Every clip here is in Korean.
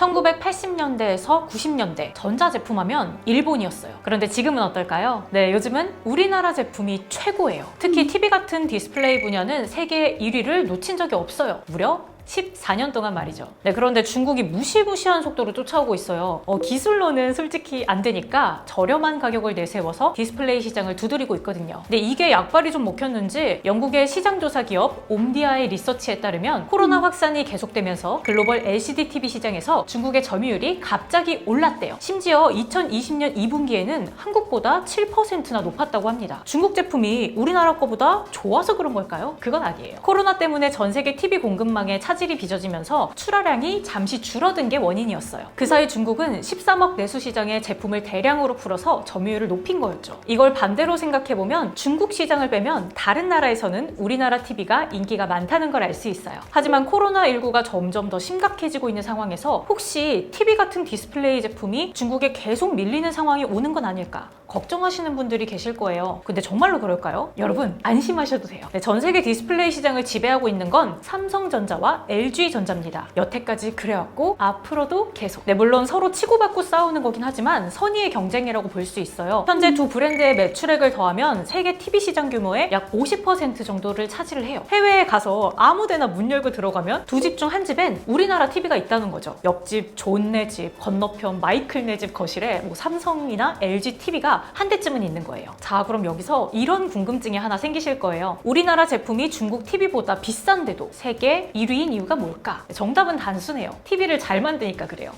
1980년대에서 90년대 전자제품 하면 일본이었어요. 그런데 지금은 어떨까요? 네, 요즘은 우리나라 제품이 최고예요. 특히 TV 같은 디스플레이 분야는 세계 1위를 놓친 적이 없어요. 무려 14년 동안 말이죠. 네, 그런데 중국이 무시무시한 속도로 쫓아오고 있어요. 기술로는 솔직히 안 되니까 저렴한 가격을 내세워서 디스플레이 시장을 두드리고 있거든요. 근데 이게 약발이 좀 먹혔는지 영국의 시장조사 기업 옴디아의 리서치에 따르면 코로나 확산이 계속되면서 글로벌 LCD TV 시장에서 중국의 점유율이 갑자기 올랐대요. 심지어 2020년 2분기에는 한국보다 7%나 높았다고 합니다. 중국 제품이 우리나라 거보다 좋아서 그런 걸까요? 그건 아니에요. 코로나 때문에 전 세계 TV 공급망에 차질이 빚어지면서 출하량이 잠시 줄어든 게 원인이었어요. 그 사이 중국은 13억 내수 시장에 제품을 대량으로 풀어서 점유율을 높인 거였죠. 이걸 반대로 생각해보면 중국 시장을 빼면 다른 나라에서는 우리나라 TV가 인기가 많다는 걸 알 수 있어요. 하지만 코로나19가 점점 더 심각해지고 있는 상황에서 혹시 TV 같은 디스플레이 제품이 중국에 계속 밀리는 상황이 오는 건 아닐까 걱정하시는 분들이 계실 거예요. 근데 정말로 그럴까요? 여러분 안심하셔도 돼요. 네, 전 세계 디스플레이 시장을 지배하고 있는 건 삼성전자와 LG전자입니다. 여태까지 그래왔고 앞으로도 계속. 네, 물론 서로 치고받고 싸우는 거긴 하지만 선의의 경쟁이라고 볼 수 있어요. 현재 두 브랜드의 매출액을 더하면 세계 TV 시장 규모의 약 50% 정도를 차지를 해요. 해외에 가서 아무데나 문 열고 들어가면 두 집 중 한 집엔 우리나라 TV가 있다는 거죠. 옆집 존네 집, 건너편 마이클네 집 거실에 삼성이나 LG TV가 한 대쯤은 있는 거예요. 자, 그럼 여기서 이런 궁금증이 하나 생기실 거예요. 우리나라 제품이 중국 TV보다 비싼데도 세계 1위인 이유가 뭘까? 정답은 단순해요. TV를 잘 만드니까 그래요.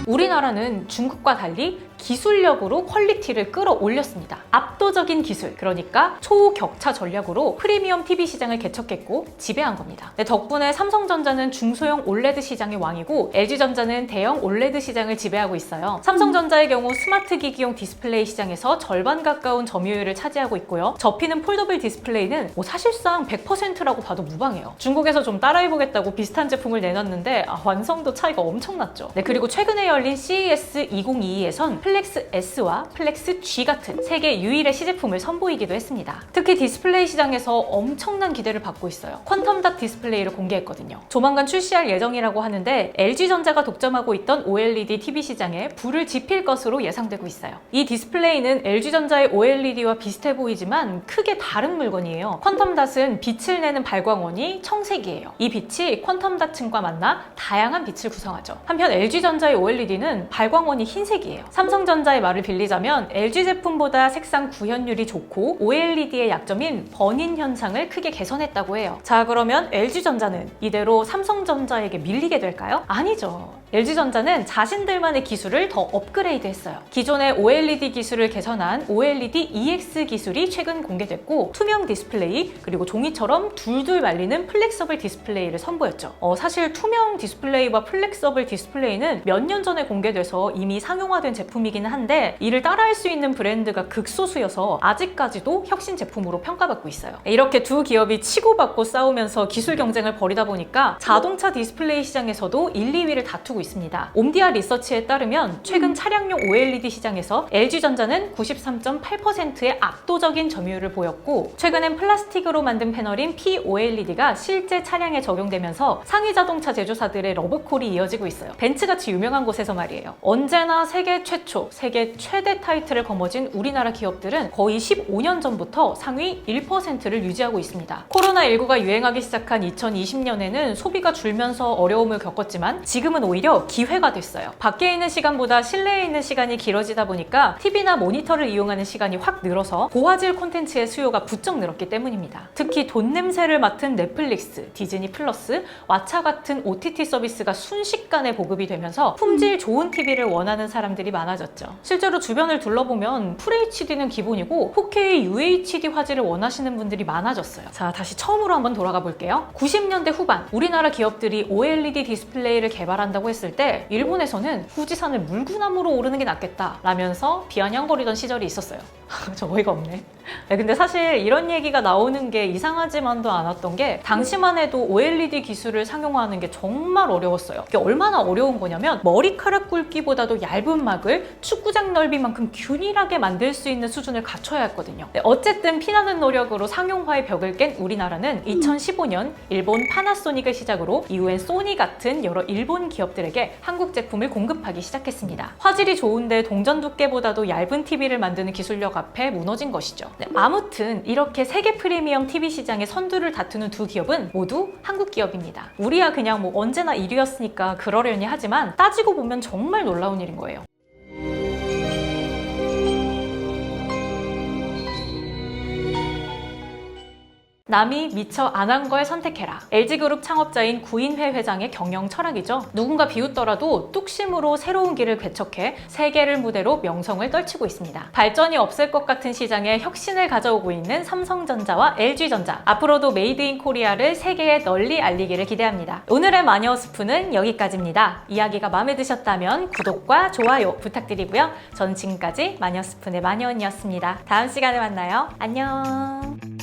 우리나라는 중국과 달리 기술력으로 퀄리티를 끌어올렸습니다. 압도적인 기술, 그러니까 초격차 전략으로 프리미엄 TV 시장을 개척했고 지배한 겁니다. 네, 덕분에 삼성전자는 중소형 OLED 시장의 왕이고 LG전자는 대형 OLED 시장을 지배하고 있어요. 삼성전자의 경우 스마트 기기용 디스플레이 시장에서 절반 가까운 점유율을 차지하고 있고요. 접히는 폴더블 디스플레이는 사실상 100%라고 봐도 무방해요. 중국에서 좀 따라해보겠다고 비슷한 제품을 내놨는데 완성도 차이가 엄청났죠. 네, 그리고 최근에 열린 CES 2022에선 플렉스 S와 플렉스 G 같은 세계 유일의 시제품을 선보이기도 했습니다. 특히 디스플레이 시장에서 엄청난 기대를 받고 있어요. 퀀텀 닷 디스플레이를 공개했거든요. 조만간 출시할 예정이라고 하는데 LG전자가 독점하고 있던 OLED TV 시장에 불을 지필 것으로 예상되고 있어요. 이 디스플레이는 LG전자의 OLED와 비슷해 보이지만 크게 다른 물건이에요. 퀀텀 닷은 빛을 내는 발광원이 청색이에요. 이 빛이 퀀텀 닷층과 만나 다양한 빛을 구성하죠. 한편 LG전자의 OLED는 발광원이 흰색이에요. 삼성전자의 말을 빌리자면 LG 제품보다 색상 구현율이 좋고 OLED의 약점인 버닌 현상을 크게 개선했다고 해요. 자, 그러면 LG전자는 이대로 삼성전자에게 밀리게 될까요? 아니죠. LG전자는 자신들만의 기술을 더 업그레이드했어요. 기존의 OLED 기술을 개선한 OLED EX 기술이 최근 공개됐고 투명 디스플레이 그리고 종이처럼 둘둘 말리는 플렉서블 디스플레이를 선보였죠. 사실 투명 디스플레이와 플렉서블 디스플레이는 몇 년 전에 공개돼서 이미 상용화된 제품이기는 한데 이를 따라할 수 있는 브랜드가 극소수여서 아직까지도 혁신 제품으로 평가받고 있어요. 이렇게 두 기업이 치고받고 싸우면서 기술 경쟁을 벌이다 보니까 자동차 디스플레이 시장에서도 1, 2위를 다투고 있습니다. 옴디아 리서치에 따르면 최근 차량용 OLED 시장에서 LG전자는 93.8%의 압도적인 점유율을 보였고 최근엔 플라스틱으로 만든 패널인 POLED가 실제 차량에 적용되면서 상위 자동차 제조사들의 러브콜이 이어지고 있어요. 벤츠같이 유명한 곳에서 말이에요. 언제나 세계 최초, 세계 최대 타이틀을 거머쥔 우리나라 기업들은 거의 15년 전부터 상위 1%를 유지하고 있습니다. 코로나19가 유행하기 시작한 2020년에는 소비가 줄면서 어려움을 겪었지만 지금은 오히려 기회가 됐어요. 밖에 있는 시간보다 실내에 있는 시간이 길어지다 보니까 TV나 모니터를 이용하는 시간이 확 늘어서 고화질 콘텐츠의 수요가 부쩍 늘었기 때문입니다. 특히 돈 냄새를 맡은 넷플릭스, 디즈니 플러스, 왓챠 같은 OTT 서비스가 순식간에 보급이 되면서 품질 좋은 TV를 원하는 사람들이 많아졌죠. 실제로 주변을 둘러보면 FHD는 기본이고 4K UHD 화질을 원하시는 분들이 많아졌어요. 자, 다시 처음으로 한번 돌아가 볼게요. 90년대 후반 우리나라 기업들이 OLED 디스플레이를 개발한다고 했을 때 일본에서는 후지산을 물구나무로 오르는 게 낫겠다 라면서 비아냥거리던 시절이 있었어요. 저 어이가 없네. 네, 근데 사실 이런 얘기가 나오는 게 이상하지만도 않았던 게 당시만 해도 OLED 기술을 상용화하는 게 정말 어려웠어요. 이게 얼마나 어려운 거냐면 머리카락 굵기보다도 얇은 막을 축구장 넓이만큼 균일하게 만들 수 있는 수준을 갖춰야 했거든요. 네, 어쨌든 피나는 노력으로 상용화의 벽을 깬 우리나라는 2015년 일본 파나소닉을 시작으로 이후엔 소니 같은 여러 일본 기업들에게 한국 제품을 공급하기 시작했습니다. 화질이 좋은데 동전 두께보다도 얇은 TV를 만드는 기술력 앞에 무너진 것이죠. 네, 아무튼 이렇게 세계 프리미엄 TV 시장의 선두를 다투는 두 기업은 모두 한국 기업입니다. 우리야 그냥 뭐 언제나 1위였으니까 그러려니 하지만 따지고 보면 정말 놀라운 일인 거예요. 남이 미처 안 한 걸 선택해라. LG그룹 창업자인 구인회 회장의 경영 철학이죠. 누군가 비웃더라도 뚝심으로 새로운 길을 개척해 세계를 무대로 명성을 떨치고 있습니다. 발전이 없을 것 같은 시장에 혁신을 가져오고 있는 삼성전자와 LG전자. 앞으로도 메이드 인 코리아를 세계에 널리 알리기를 기대합니다. 오늘의 마녀 스프는 여기까지입니다. 이야기가 마음에 드셨다면 구독과 좋아요 부탁드리고요. 전 지금까지 마녀 스푼의 마녀언니였습니다. 다음 시간에 만나요. 안녕.